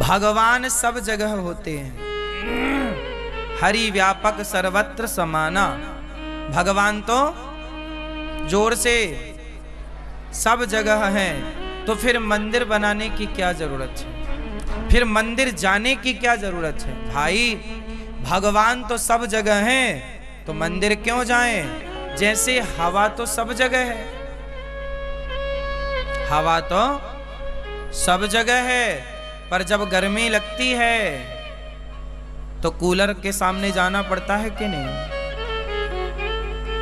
भगवान सब जगह होते हैं। हरि व्यापक सर्वत्र समाना। भगवान तो जोर से सब जगह है, तो फिर मंदिर बनाने की क्या जरूरत है? फिर मंदिर जाने की क्या जरूरत है? भाई भगवान तो सब जगह है, तो मंदिर क्यों जाएं? जैसे हवा तो सब जगह है, हवा तो सब जगह है, पर जब गर्मी लगती है तो कूलर के सामने जाना पड़ता है कि नहीं?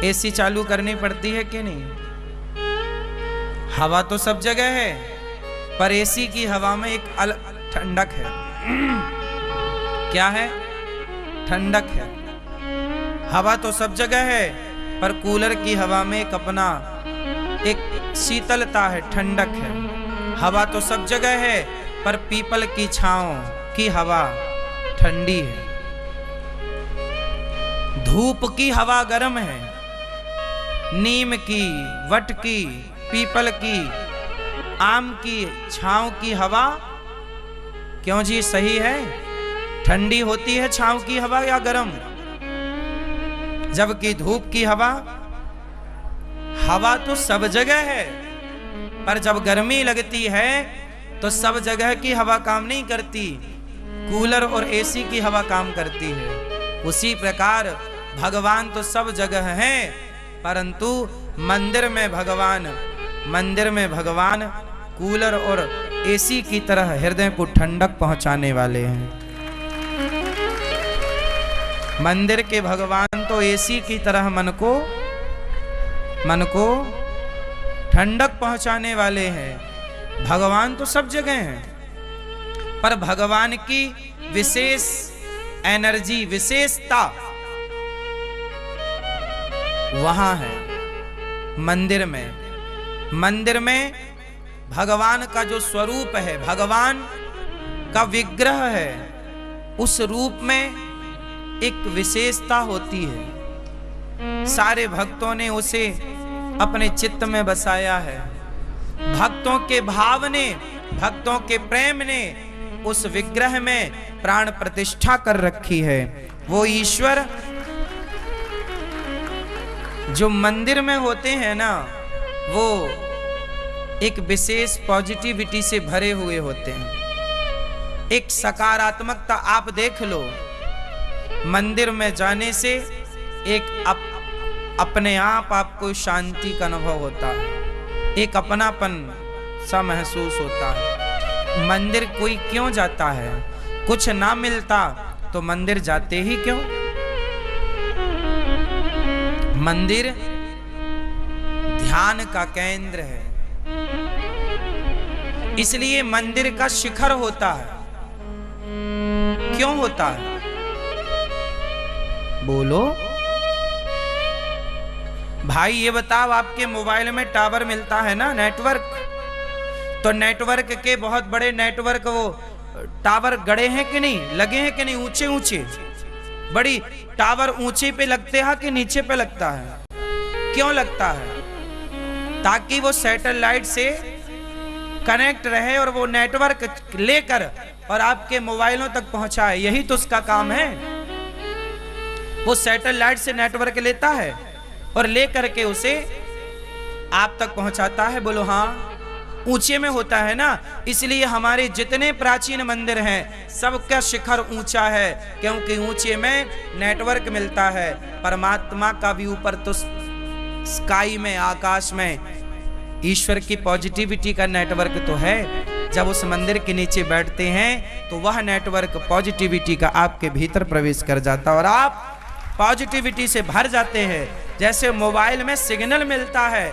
एसी चालू करनी पड़ती है कि नहीं? हवा तो सब जगह है, पर एसी की हवा में एक अलग ठंडक है। क्या है? ठंडक है। हवा तो सब जगह है, पर कूलर की हवा में एक अपना एक शीतलता है, ठंडक है। हवा तो सब जगह है, पर पीपल की छांव की हवा ठंडी है। धूप की हवा गर्म है, नीम की, वट की, पीपल की, आम की छांव की हवा क्यों जी सही है? ठंडी होती है छांव की हवा या गर्म? जबकि धूप की हवा, हवा तो सब जगह है, पर जब गर्मी लगती है तो सब जगह की हवा काम नहीं करती, कूलर और एसी की हवा काम करती है। उसी प्रकार भगवान तो सब जगह हैं, परंतु मंदिर में भगवान कूलर और एसी की तरह हृदय को ठंडक पहुंचाने वाले हैं। मंदिर के भगवान तो एसी की तरह मन को ठंडक पहुंचाने वाले हैं। भगवान तो सब जगह हैं, पर भगवान की विशेष एनर्जी, विशेषता वहां है मंदिर में। मंदिर में भगवान का जो स्वरूप है, भगवान का विग्रह है, उस रूप में एक विशेषता होती है। सारे भक्तों ने उसे अपने चित्त में बसाया है। भक्तों के भाव ने, भक्तों के प्रेम ने उस विग्रह में प्राण प्रतिष्ठा कर रखी है। वो ईश्वर जो मंदिर में होते हैं ना, वो एक विशेष पॉजिटिविटी से भरे हुए होते हैं। एक सकारात्मकता आप देख लो, मंदिर में जाने से एक अपने आप आपको शांति का अनुभव होता है, एक अपनापन सा महसूस होता है। मंदिर कोई क्यों जाता है? कुछ ना मिलता तो मंदिर जाते ही क्यों? मंदिर ध्यान का केंद्र है, इसलिए मंदिर का शिखर होता है। क्यों होता है? बोलो भाई, ये बताओ, आपके मोबाइल में टावर मिलता है ना, नेटवर्क, तो नेटवर्क के बहुत बड़े नेटवर्क वो टावर गड़े हैं कि नहीं, लगे हैं कि नहीं, ऊंचे ऊंचे बड़ी टावर ऊंचे पे लगते हैं कि नीचे पे लगता है? क्यों लगता है? ताकि वो सैटेलाइट से कनेक्ट रहे और वो नेटवर्क लेकर और आपके मोबाइलों तक पहुंचाए। यही तो उसका काम है। वो सैटेलाइट से नेटवर्क लेता है और लेकर के उसे आप तक पहुंचाता है। बोलो हाँ, ऊंचे में होता है ना। इसलिए हमारे जितने प्राचीन मंदिर हैं, सबका शिखर ऊंचा है, क्योंकि ऊंचे में नेटवर्क मिलता है। परमात्मा का भी ऊपर तो स्काई में, आकाश में ईश्वर की पॉजिटिविटी का नेटवर्क तो है। जब उस मंदिर के नीचे बैठते हैं तो वह नेटवर्क पॉजिटिविटी का आपके भीतर प्रवेश कर जाता और आप पॉजिटिविटी से भर जाते हैं। जैसे मोबाइल में सिग्नल मिलता है,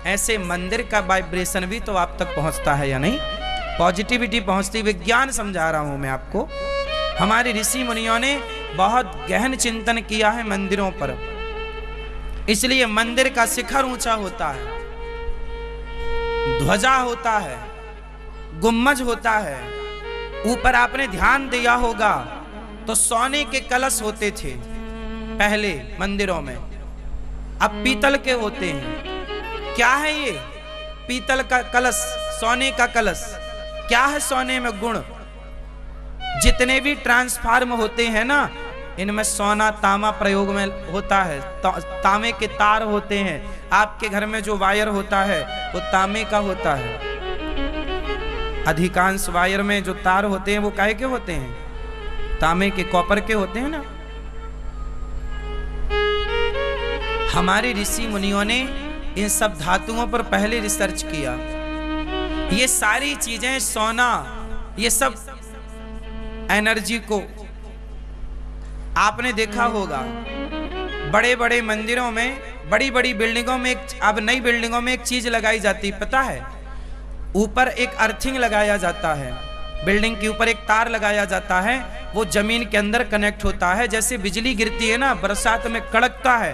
ऐसे मंदिर का वाइब्रेशन भी तो आप तक पहुंचता है या नहीं? पॉजिटिविटी पहुंचती। विज्ञान समझा रहा हूं मैं आपको। हमारे ऋषि मुनियों ने बहुत गहन चिंतन किया है मंदिरों पर, इसलिए मंदिर का शिखर ऊंचा होता है, ध्वजा होता है, गुम्मज होता है। ऊपर आपने ध्यान दिया होगा तो सोने के कलश होते थे पहले मंदिरों में, अब पीतल के होते हैं। क्या है ये? पीतल का कलश, सोने का कलश। क्या है सोने में गुण? जितने भी ट्रांसफार्म होते हैं ना, इनमें सोना तांबा प्रयोग में होता है, तांबे के तार होते हैं। आपके घर में जो वायर होता है वो तांबे का होता है। अधिकांश वायर में जो तार होते हैं वो काहे के होते हैं? तांबे के, कॉपर के होते हैं ना। हमारे ऋषि मुनियों ने इन सब धातुओं पर पहले रिसर्च किया। ये सारी चीजें, सोना, ये सब एनर्जी को आपने देखा होगा बड़े बड़े मंदिरों में, बड़ी बड़ी बिल्डिंगों में, अब नई बिल्डिंगों में एक चीज लगाई जाती, पता है? ऊपर एक अर्थिंग लगाया जाता है, बिल्डिंग के ऊपर एक तार लगाया जाता है, वो जमीन के अंदर कनेक्ट होता है। जैसे बिजली गिरती है ना, बरसात में कड़कता है,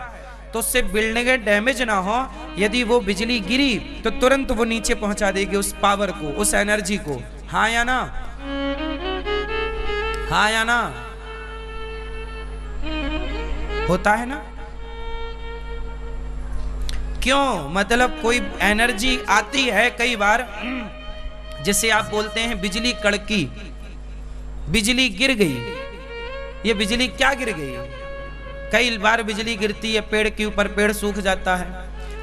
तो उससे बिल्डिंगें डैमेज ना हो, यदि वो बिजली गिरी तो तुरंत वो नीचे पहुंचा देगी उस पावर को, उस एनर्जी को। हाँ या ना? हाँ या ना? होता है ना? क्यों? मतलब कोई एनर्जी आती है कई बार, जिसे आप बोलते हैं बिजली कड़की, बिजली गिर गई। ये बिजली क्या गिर गई? कई बार बिजली गिरती है, पेड़ के ऊपर पेड़ सूख जाता है,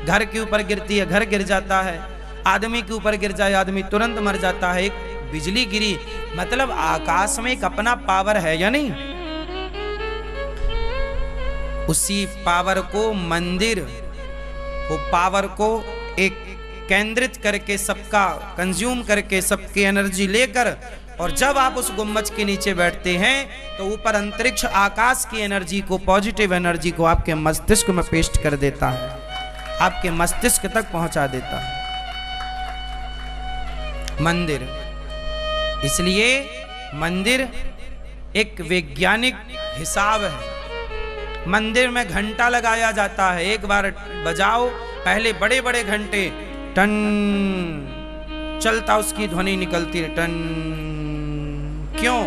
घर के ऊपर गिरती है, घर गिर जाता है, आदमी के ऊपर गिर जाए आदमी तुरंत मर जाता है। एक बिजली गिरी, मतलब आकाश में एक अपना पावर है या नहीं? उसी पावर को मंदिर, वो पावर को एक केंद्रित करके, सबका कंज्यूम करके, सबकी एनर्जी लेकर, और जब आप उस गुम्बज के नीचे बैठते हैं तो ऊपर अंतरिक्ष आकाश की एनर्जी को, पॉजिटिव एनर्जी को आपके मस्तिष्क में पेस्ट कर देता है, आपके मस्तिष्क तक पहुंचा देता है मंदिर। इसलिए मंदिर एक वैज्ञानिक हिसाब है। मंदिर में घंटा लगाया जाता है, एक बार बजाओ, पहले बड़े बड़े घंटे, टन चलता, उसकी ध्वनि निकलती है, टन। क्यों?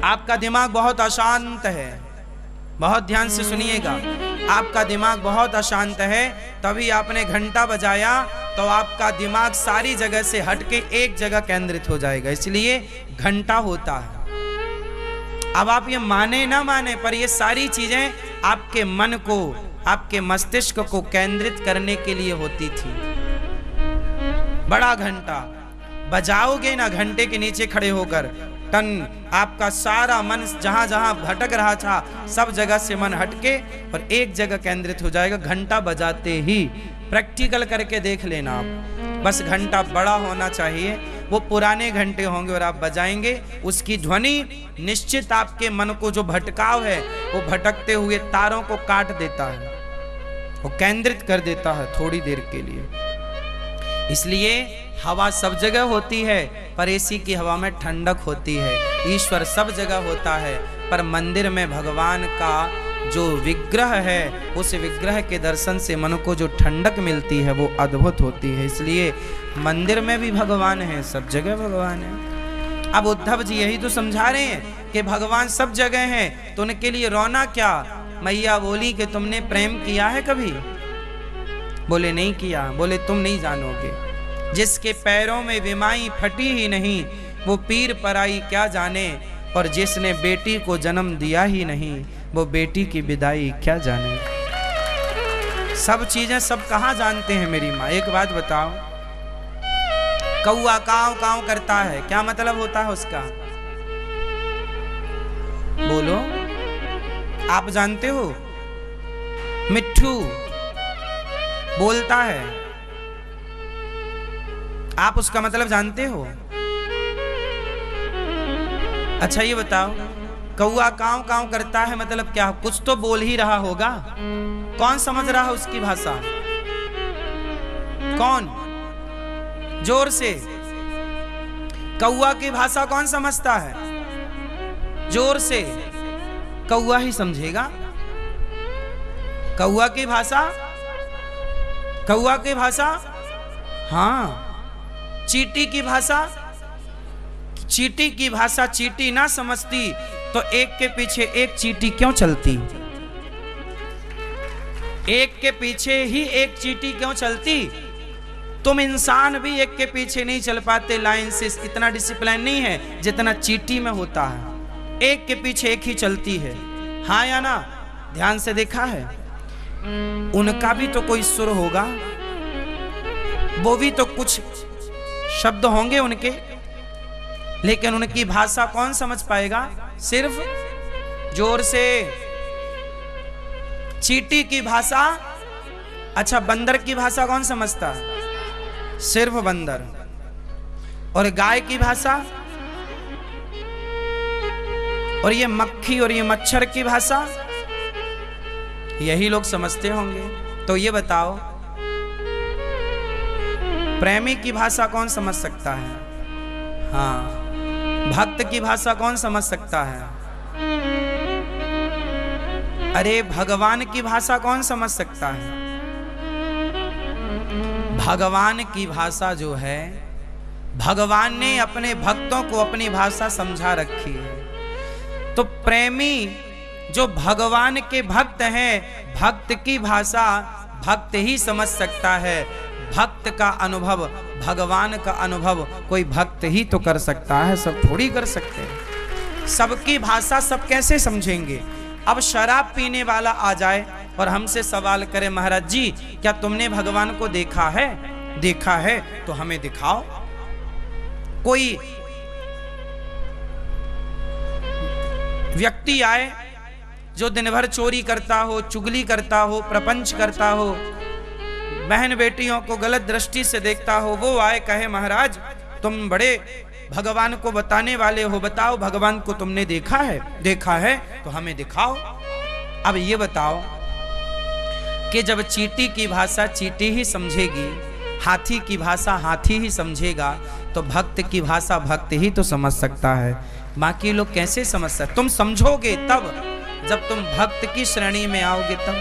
आपका दिमाग बहुत अशांत है, बहुत ध्यान से सुनिएगा, आपका दिमाग बहुत अशांत है, तभी आपने घंटा बजाया तो आपका दिमाग सारी जगह से हटके एक जगह केंद्रित हो जाएगा, इसलिए घंटा होता है। अब आप ये माने ना माने, पर ये सारी चीजें आपके मन को, आपके मस्तिष्क को केंद्रित करने के लिए होती थी। बड़ा घंटा बजाओगे ना, घंटे के नीचे खड़े होकर, टन, आपका सारा मन जहां जहां भटक रहा था सब जगह से मन हटके और एक जगह केंद्रित हो जाएगा घंटा बजाते ही। प्रैक्टिकल करके देख लेना आप, बस घंटा बड़ा होना चाहिए, वो पुराने घंटे होंगे और आप बजाएंगे, उसकी ध्वनि निश्चित आपके मन को जो भटकाव है वो भटकते हुए तारों को काट देता है, वो केंद्रित कर देता है थोड़ी देर के लिए। इसलिए हवा सब जगह होती है, पर एसी की हवा में ठंडक होती है। ईश्वर सब जगह होता है, पर मंदिर में भगवान का जो विग्रह है, उस विग्रह के दर्शन से मन को जो ठंडक मिलती है वो अद्भुत होती है। इसलिए मंदिर में भी भगवान है, सब जगह भगवान है। अब उद्धव जी यही तो समझा रहे हैं कि भगवान सब जगह हैं, तो उनके लिए रोना क्या? मैया बोली कि तुमने प्रेम किया है कभी? बोले नहीं किया। बोले तुम नहीं जानोगे, जिसके पैरों में विमाई फटी ही नहीं, वो पीर पराई क्या जाने, और जिसने बेटी को जन्म दिया ही नहीं, वो बेटी की विदाई क्या जाने। सब चीजें सब कहाँ जानते हैं मेरी माँ। एक बात बताओ, कौआ काव काव करता है, क्या मतलब होता है उसका? बोलो, आप जानते हो? मिट्ठू बोलता है, आप उसका मतलब जानते हो? अच्छा ये बताओ, कौआ काव काव करता है मतलब क्या? कुछ तो बोल ही रहा होगा। कौन समझ रहा है उसकी भाषा? कौन? जोर से। कौआ की भाषा कौन समझता है? जोर से। कौआ ही समझेगा कौआ की भाषा। कौआ की भाषा, हाँ। चींटी की भाषा, चींटी की भाषा चींटी ना समझती तो एक के पीछे एक चींटी क्यों चलती? एक के पीछे ही एक चींटी क्यों चलती? तुम इंसान भी एक के पीछे नहीं चल पाते लाइन से, इतना डिसिप्लिन नहीं है जितना चींटी में होता है। एक के पीछे एक ही चलती है, हाँ या ना? ध्यान से देखा है? उनका भी तो कोई सुर होगा, वो भी तो कुछ शब्द होंगे उनके, लेकिन उनकी भाषा कौन समझ पाएगा? सिर्फ जोर से। चींटी की भाषा, अच्छा बंदर की भाषा कौन समझता? सिर्फ बंदर। और गाय की भाषा, और ये मक्खी और ये मच्छर की भाषा, यही लोग समझते होंगे। तो ये बताओ, प्रेमी की भाषा कौन समझ सकता है? हाँ, भक्त की भाषा कौन समझ सकता है? अरे भगवान की भाषा कौन समझ सकता है? भगवान की भाषा जो है, भगवान ने अपने भक्तों को अपनी भाषा समझा रखी है। तो प्रेमी जो भगवान के भक्त हैं, भक्त की भाषा भक्त ही समझ सकता है। भक्त का अनुभव, भगवान का अनुभव कोई भक्त ही तो कर सकता है, सब थोड़ी कर सकते हैं। सबकी भाषा सब कैसे समझेंगे? अब शराब पीने वाला आ जाए और हमसे सवाल करे, महाराज जी क्या तुमने भगवान को देखा है? देखा है तो हमें दिखाओ। कोई व्यक्ति आए जो दिन भर चोरी करता हो, चुगली करता हो, प्रपंच करता हो, बहन बेटियों को गलत दृष्टि से देखता हो, वो आए कहे महाराज तुम बड़े भगवान को बताने वाले हो, बताओ भगवान को तुमने देखा है? देखा है तो हमें दिखाओ। अब ये बताओ कि जब चींटी की भाषा चींटी ही समझेगी, हाथी की भाषा हाथी ही समझेगा, तो भक्त की भाषा भक्त ही तो समझ सकता है। बाकी लोग कैसे समझ सकते? तुम समझोगे तब जब तुम भक्त की श्रेणी में आओगे तब।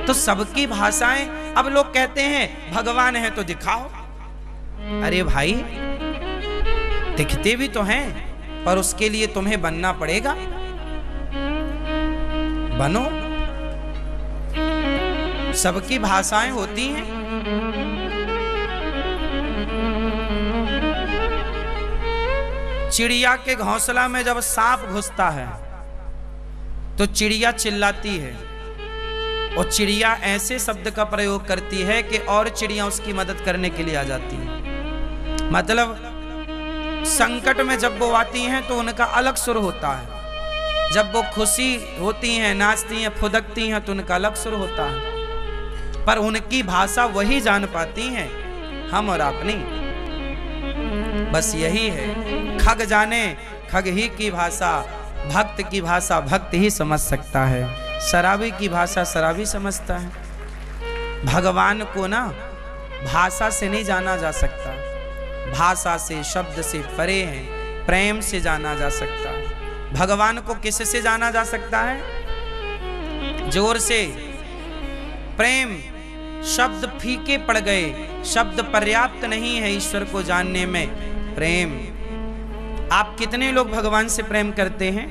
तो सबकी भाषाएं, अब लोग कहते हैं भगवान है तो दिखाओ। अरे भाई दिखते भी तो हैं, पर उसके लिए तुम्हें बनना पड़ेगा। बनो। सबकी भाषाएं होती हैं। चिड़िया के घोंसला में जब सांप घुसता है तो चिड़िया चिल्लाती है, और चिड़िया ऐसे शब्द का प्रयोग करती है कि और चिड़िया उसकी मदद करने के लिए आ जाती है। मतलब संकट में जब वो आती हैं तो उनका अलग सुर होता है, जब वो खुशी होती हैं, नाचती हैं, फुदकती हैं तो उनका अलग सुर होता है। पर उनकी भाषा वही जान पाती हैं, हम और आप नहीं। बस यही है, खग जाने खग ही की भाषा, भक्त की भाषा भक्त ही समझ सकता है, शराबी की भाषा शराबी समझता है। भगवान को ना भाषा से नहीं जाना जा सकता, भाषा से शब्द से परे हैं, प्रेम से जाना जा सकता है। भगवान को किससे जाना जा सकता है? जोर से। प्रेम शब्द फीके पड़ गए, शब्द पर्याप्त नहीं है ईश्वर को जानने में। प्रेम, आप कितने लोग भगवान से प्रेम करते हैं?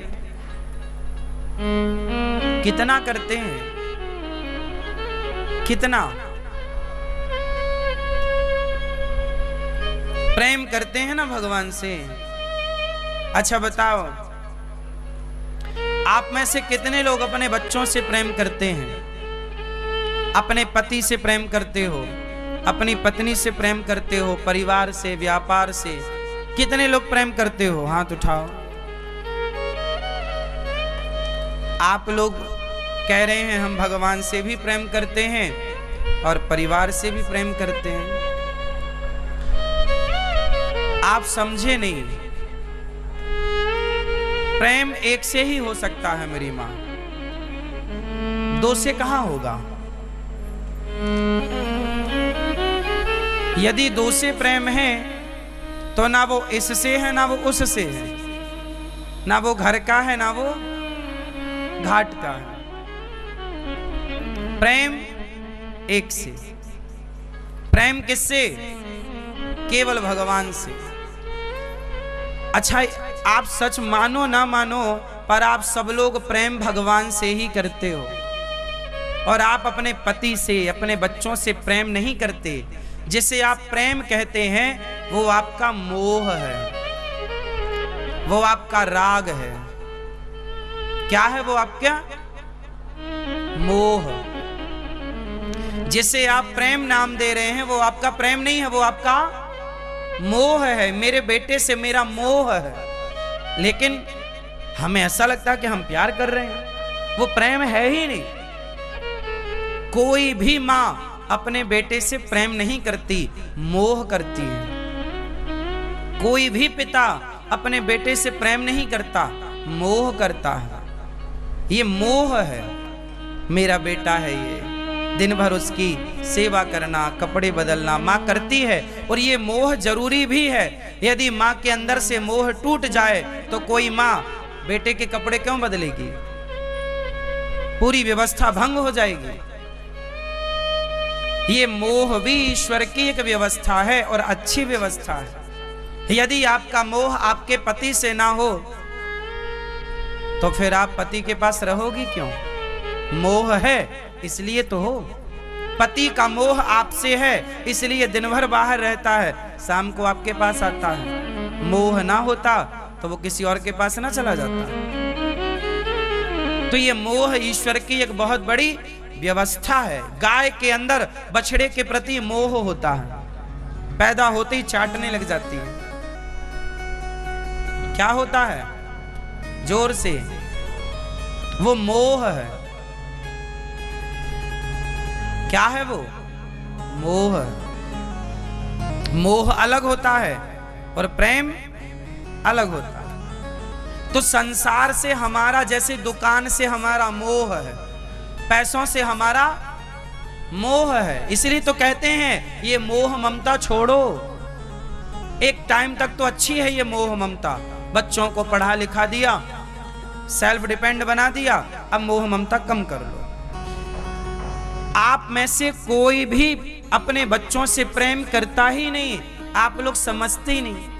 कितना करते हैं? कितना प्रेम करते हैं ना भगवान से? अच्छा बताओ, आप में से कितने लोग अपने बच्चों से प्रेम करते हैं? अपने पति से प्रेम करते हो, अपनी पत्नी से प्रेम करते हो, परिवार से, व्यापार से कितने लोग प्रेम करते हो? हाथ उठाओ। आप लोग कह रहे हैं हम भगवान से भी प्रेम करते हैं और परिवार से भी प्रेम करते हैं। आप समझे नहीं, प्रेम एक से ही हो सकता है मेरी मां, दो से कहां होगा? यदि दो से प्रेम है तो ना वो इससे है ना वो उससे है, ना वो घर का है ना वो घाट का है। प्रेम एक से। प्रेम किससे? केवल भगवान से। अच्छा, आप सच मानो ना मानो, पर आप सब लोग प्रेम भगवान से ही करते हो। और आप अपने पति से, अपने बच्चों से प्रेम नहीं करते, जिसे आप प्रेम कहते हैं, वो आपका मोह है, वो आपका राग है। क्या है वो आपका? मोह। जिसे आप प्रेम नाम दे रहे हैं, वो आपका प्रेम नहीं है, वो आपका मोह है। मेरे बेटे से मेरा मोह है, लेकिन हमें ऐसा लगता है कि हम प्यार कर रहे हैं, वो प्रेम है ही नहीं। कोई भी मां अपने बेटे से प्रेम नहीं करती, मोह करती है। कोई भी पिता अपने बेटे से प्रेम नहीं करता, मोह करता है। ये मोह है। मेरा बेटा है, ये दिन भर उसकी सेवा करना, कपड़े बदलना मां करती है, और ये मोह जरूरी भी है। यदि मां के अंदर से मोह टूट जाए तो कोई मां बेटे के कपड़े क्यों बदलेगी? पूरी व्यवस्था भंग हो जाएगी। ये मोह भी ईश्वर की एक व्यवस्था है, और अच्छी व्यवस्था है। यदि आपका मोह आपके पति से ना हो तो फिर आप पति के पास रहोगी क्यों? मोह है इसलिए तो हो। पति का मोह आपसे है, इसलिए दिन भर बाहर रहता है, शाम को आपके पास आता है। मोह ना होता तो वो किसी और के पास ना चला जाता। तो ये मोह ईश्वर की एक बहुत बड़ी व्यवस्था है। गाय के अंदर बछड़े के प्रति मोह होता है, पैदा होते ही चाटने लग जाती है। क्या होता है? जोर से, वो मोह है। क्या है वो? मोह। मोह अलग होता है और प्रेम अलग होता है। तो संसार से हमारा, जैसे दुकान से हमारा मोह है, पैसों से हमारा मोह है, इसलिए तो कहते हैं ये मोह ममता छोड़ो। एक टाइम तक तो अच्छी है ये मोह ममता, बच्चों को पढ़ा लिखा दिया, सेल्फ डिपेंड बना दिया, अब मोह ममता कम कर लो। आप में से कोई भी अपने बच्चों से प्रेम करता ही नहीं, आप लोग समझते ही नहीं।